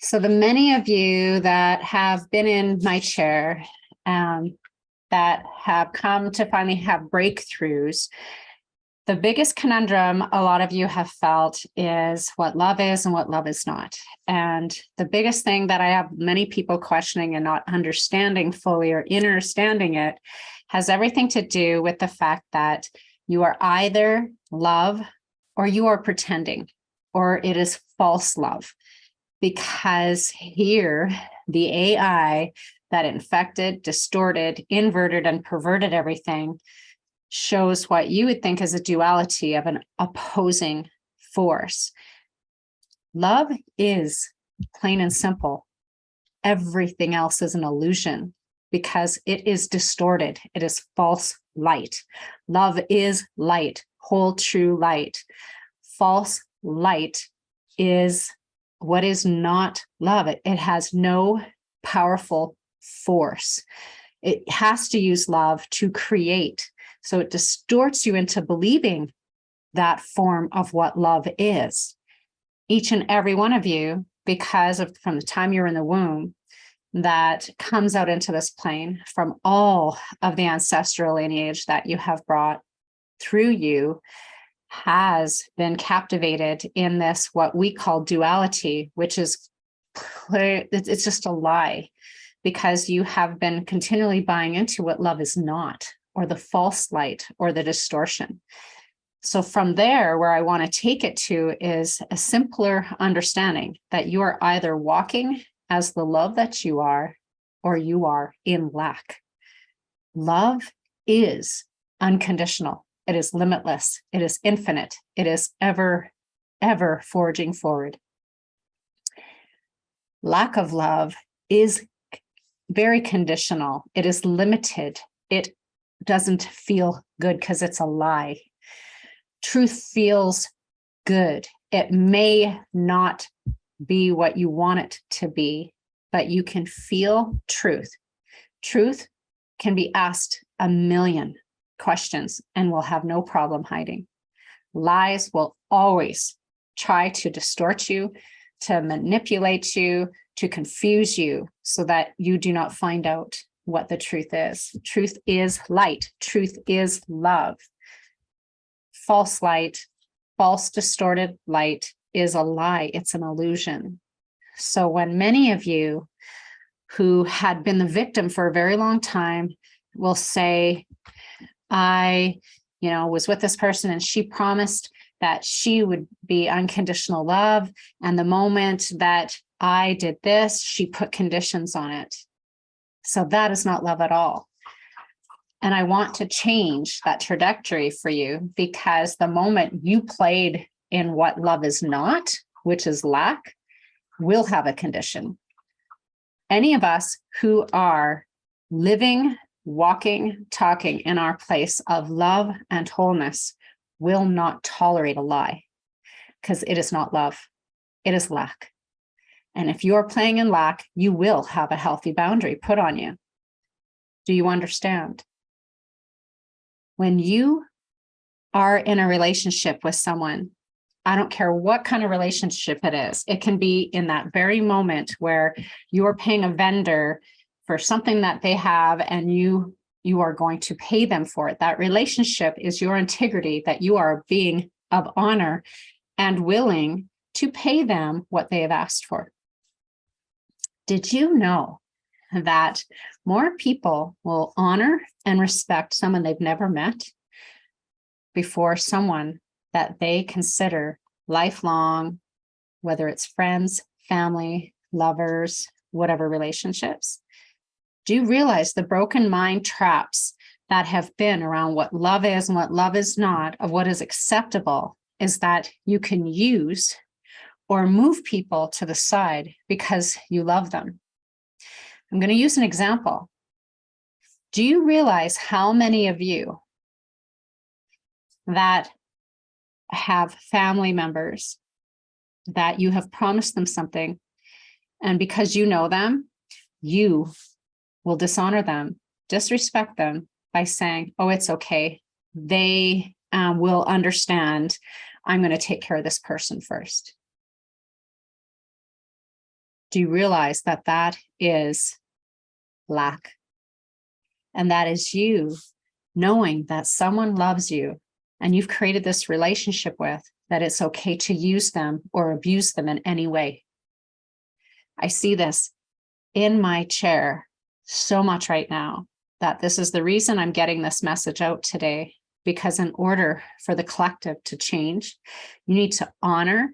So the many of you that have been in my chair, that have come to finally have breakthroughs, the biggest conundrum a lot of you have felt is what love is and what love is not. And the biggest thing that I have many people questioning and not understanding fully or understanding it has everything to do with the fact that you are either love or you are pretending, or it is false love. Because here, the AI that infected, distorted, inverted, and perverted everything shows what you would think is a duality of an opposing force. Love is plain and simple. Everything else is an illusion because it is distorted. It is false light. Love is light, whole true light. False light is what is not love. It has no powerful force. It has to use love to create. So it distorts you into believing that form of what love is. Each and every one of you, because of from the time you're in the womb, that comes out into this plane from all of the ancestral lineage that you have brought through you, has been captivated in this, what we call duality, which is, it's just a lie, because you have been continually buying into what love is not, or the false light, or the distortion. So from there, where I want to take it to is a simpler understanding that you are either walking as the love that you are, or you are in lack. Love is unconditional. It is limitless. It is infinite. It is ever, ever forging forward. Lack of love is very conditional. It is limited. It doesn't feel good because it's a lie. Truth feels good. It may not be what you want it to be, but you can feel truth. Truth can be asked a million questions and will have no problem hiding. Lies will always try to distort you, to manipulate you, to confuse you so that you do not find out what the truth is. Truth is light. Truth is love. False light, false distorted light is a lie. It's an illusion. So when many of you who had been the victim for a very long time will say, I, was with this person and she promised that she would be unconditional love. And the moment that I did this, she put conditions on it. So that is not love at all. And I want to change that trajectory for you, because the moment you played in what love is not, which is lack, will have a condition. Any of us who are living, walking, talking in our place of love and wholeness will not tolerate a lie, because it is not love. It is lack. And if you're playing in lack, you will have a healthy boundary put on you. Do you understand? When you are in a relationship with someone, I don't care what kind of relationship it is. It can be in that very moment where you're paying a vendor for something that they have and you are going to pay them for it. That relationship is your integrity, that you are being of honor and willing to pay them what they have asked for. Did you know that more people will honor and respect someone they've never met before someone that they consider lifelong, whether it's friends, family, lovers, whatever relationships? Do you realize the broken mind traps that have been around what love is and what love is not, of what is acceptable, is that you can use or move people to the side because you love them? I'm going to use an example. Do you realize how many of you that have family members that you have promised them something, and because you know them, you will dishonor them, disrespect them by saying, oh, it's okay. They will understand. I'm going to take care of this person first. Do you realize that that is lack? And that is you knowing that someone loves you and you've created this relationship with, that it's okay to use them or abuse them in any way. I see this in my chair so much right now that this is the reason I'm getting this message out today, because in order for the collective to change, you need to honor,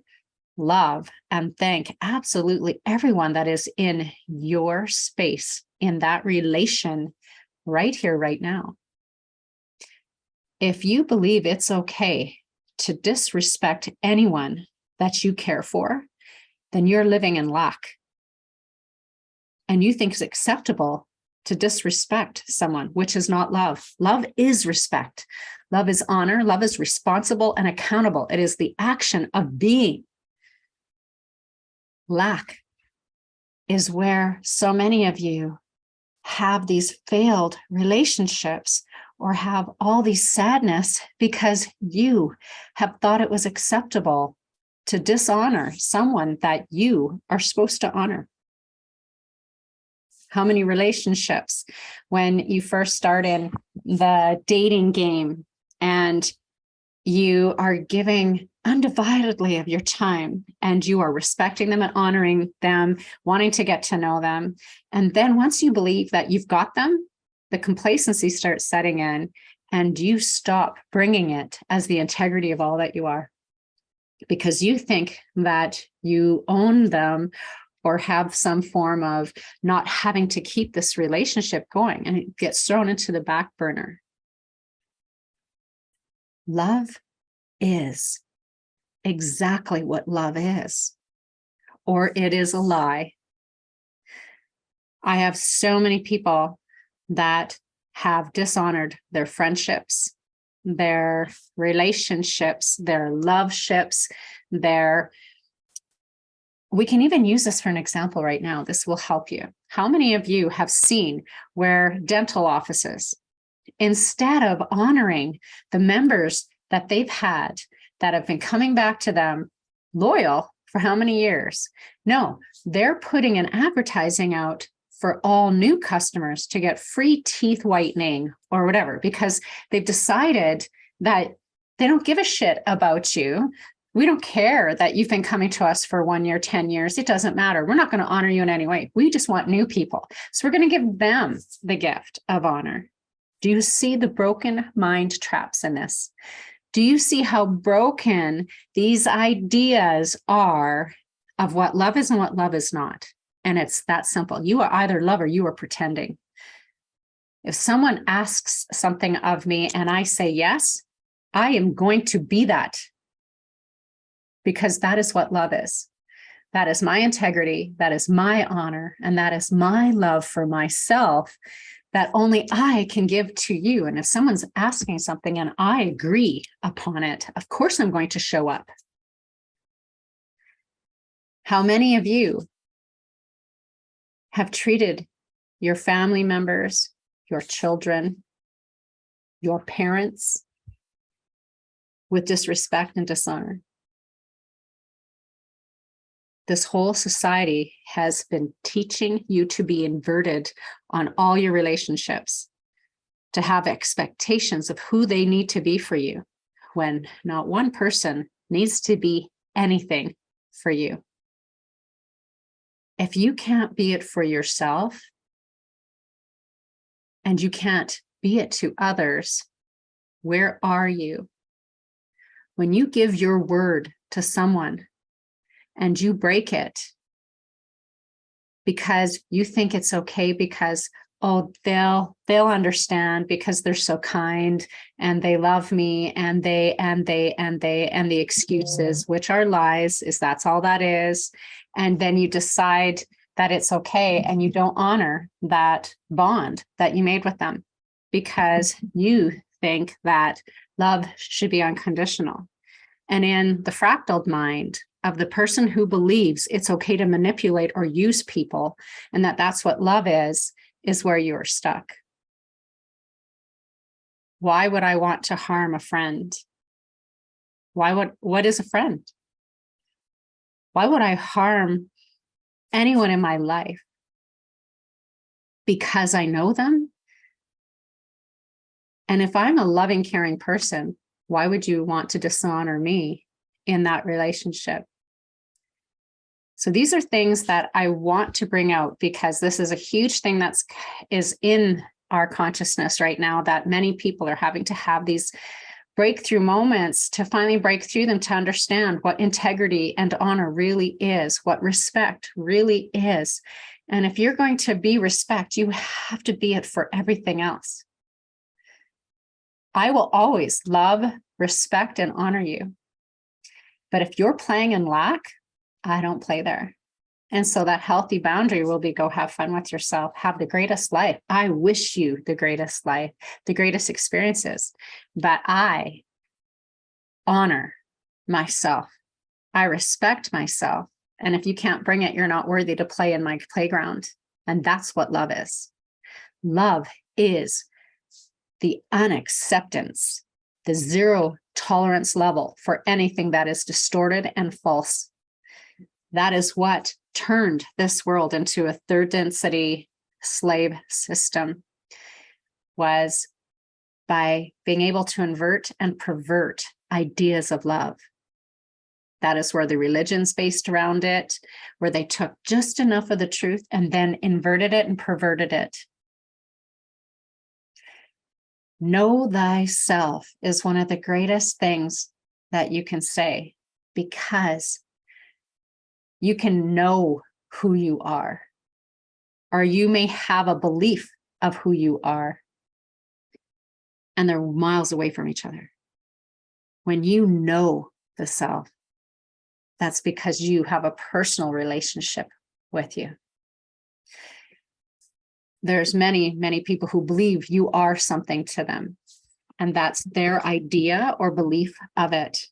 love, and thank absolutely everyone that is in your space, in that relation right here, right now. If you believe it's okay to disrespect anyone that you care for, then you're living in lack. And you think it's acceptable to disrespect someone, which is not love. Love is respect. Love is honor. Love is responsible and accountable. It is the action of being. Lack is where so many of you have these failed relationships or have all these sadness because you have thought it was acceptable to dishonor someone that you are supposed to honor. How many relationships, when you first start in the dating game and you are giving undividedly of your time and you are respecting them and honoring them, wanting to get to know them. And then once you believe that you've got them, the complacency starts setting in and you stop bringing it as the integrity of all that you are, because you think that you own them or have some form of not having to keep this relationship going, and it gets thrown into the back burner. Love is exactly what love is, or it is a lie. I have so many people that have dishonored their friendships, their relationships, their love ships, we can even use this for an example right now. This will help you. How many of you have seen where dental offices, instead of honoring the members that they've had that have been coming back to them loyal for how many years? No, they're putting an advertising out for all new customers to get free teeth whitening or whatever, because they've decided that they don't give a shit about you. We don't care that you've been coming to us for 1 year, 10 years. It doesn't matter. We're not going to honor you in any way. We just want new people. So we're going to give them the gift of honor. Do you see the broken mind traps in this? Do you see how broken these ideas are of what love is and what love is not? And it's that simple. You are either love or you are pretending. If someone asks something of me and I say yes, I am going to be that, because that is what love is. That is my integrity. That is my honor. And that is my love for myself that only I can give to you. And if someone's asking something and I agree upon it, of course I'm going to show up. How many of you have treated your family members, your children, your parents with disrespect and dishonor? This whole society has been teaching you to be inverted on all your relationships, to have expectations of who they need to be for you, when not one person needs to be anything for you. If you can't be it for yourself and you can't be it to others, where are you? When you give your word to someone and you break it because you think it's okay because, oh, they'll understand because they're so kind and they love me and the excuses, which are lies, is that's all that is. And then you decide that it's okay and you don't honor that bond that you made with them because you think that love should be unconditional. And in the fractaled mind of the person who believes it's okay to manipulate or use people and that that's what love is where you are stuck. Why would I want to harm a friend? What is a friend? Why would I harm anyone in my life because I know them. And if I'm a loving, caring person, why would you want to dishonor me in that relationship? So these are things that I want to bring out because this is a huge thing is in our consciousness right now, that many people are having to have these breakthrough moments to finally break through them, to understand what integrity and honor really is, what respect really is. And if you're going to be respect, you have to be it for everything else. I will always love, respect, and honor you. But if you're playing in lack, I don't play there. And so that healthy boundary will be, go have fun with yourself, have the greatest life. I wish you the greatest life, the greatest experiences, but I honor myself. I respect myself. And if you can't bring it, you're not worthy to play in my playground. And that's what love is. Love is the unacceptance, the zero tolerance level for anything that is distorted and false. That is what turned this world into a third density slave system, was by being able to invert and pervert ideas of love. That is where the religion's based around it, where they took just enough of the truth and then inverted it and perverted it. Know thyself is one of the greatest things that you can say, because you can know who you are, or you may have a belief of who you are, and they're miles away from each other. When you know the self, that's because you have a personal relationship with you. There's many, many people who believe you are something to them, and that's their idea or belief of it.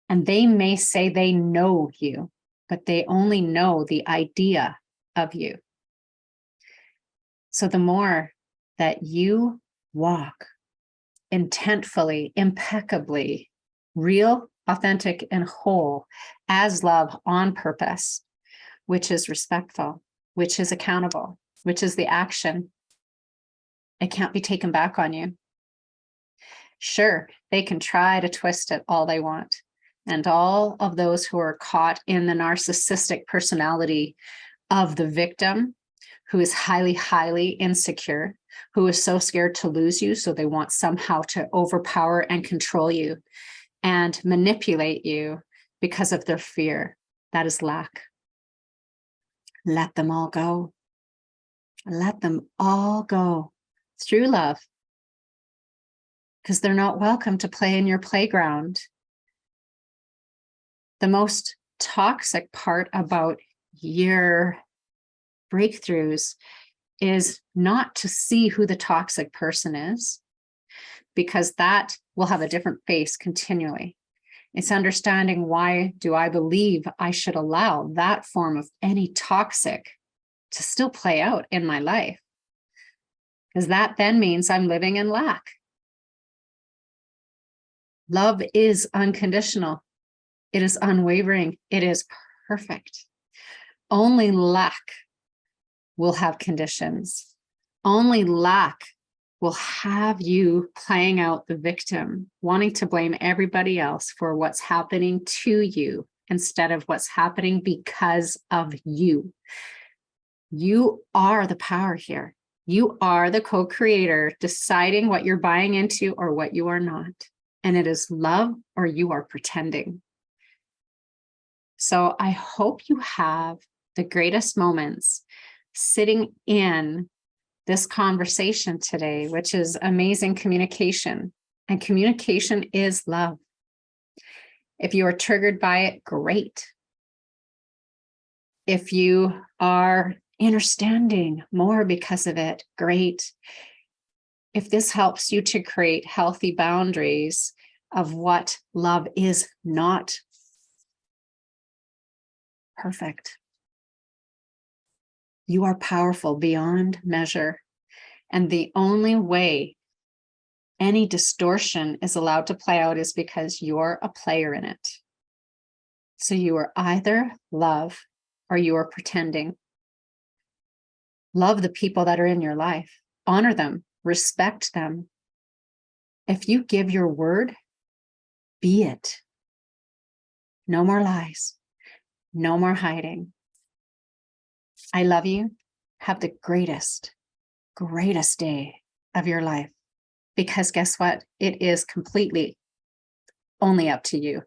And they may say they know you, but they only know the idea of you. So the more that you walk intentfully, impeccably, real, authentic, and whole as love on purpose, which is respectful, which is accountable, which is the action, it can't be taken back on you. Sure, they can try to twist it all they want. And all of those who are caught in the narcissistic personality of the victim, who is highly, highly insecure, who is so scared to lose you, so they want somehow to overpower and control you and manipulate you because of their fear. That is lack. Let them all go. Let them all go through love, because they're not welcome to play in your playground. The most toxic part about your breakthroughs is not to see who the toxic person is, because that will have a different face continually. It's understanding, why do I believe I should allow that form of any toxic to still play out in my life? Because that then means I'm living in lack. Love is unconditional. It is unwavering. It is perfect. Only lack will have conditions. Only lack will have you playing out the victim, wanting to blame everybody else for what's happening to you instead of what's happening because of you. You are the power here. You are the co-creator, deciding what you're buying into or what you are not. And it is love, or you are pretending. So I hope you have the greatest moments sitting in this conversation today, which is amazing communication. And communication is love. If you are triggered by it, great. If you are understanding more because of it, great. If this helps you to create healthy boundaries of what love is not, perfect. You are powerful beyond measure. And the only way any distortion is allowed to play out is because you're a player in it. So you are either love or you are pretending. Love the people that are in your life. Honor them. Respect them. If you give your word, be it. No more lies. No more hiding. I love you. Have the greatest day of your life. Because guess what? It is completely only up to you.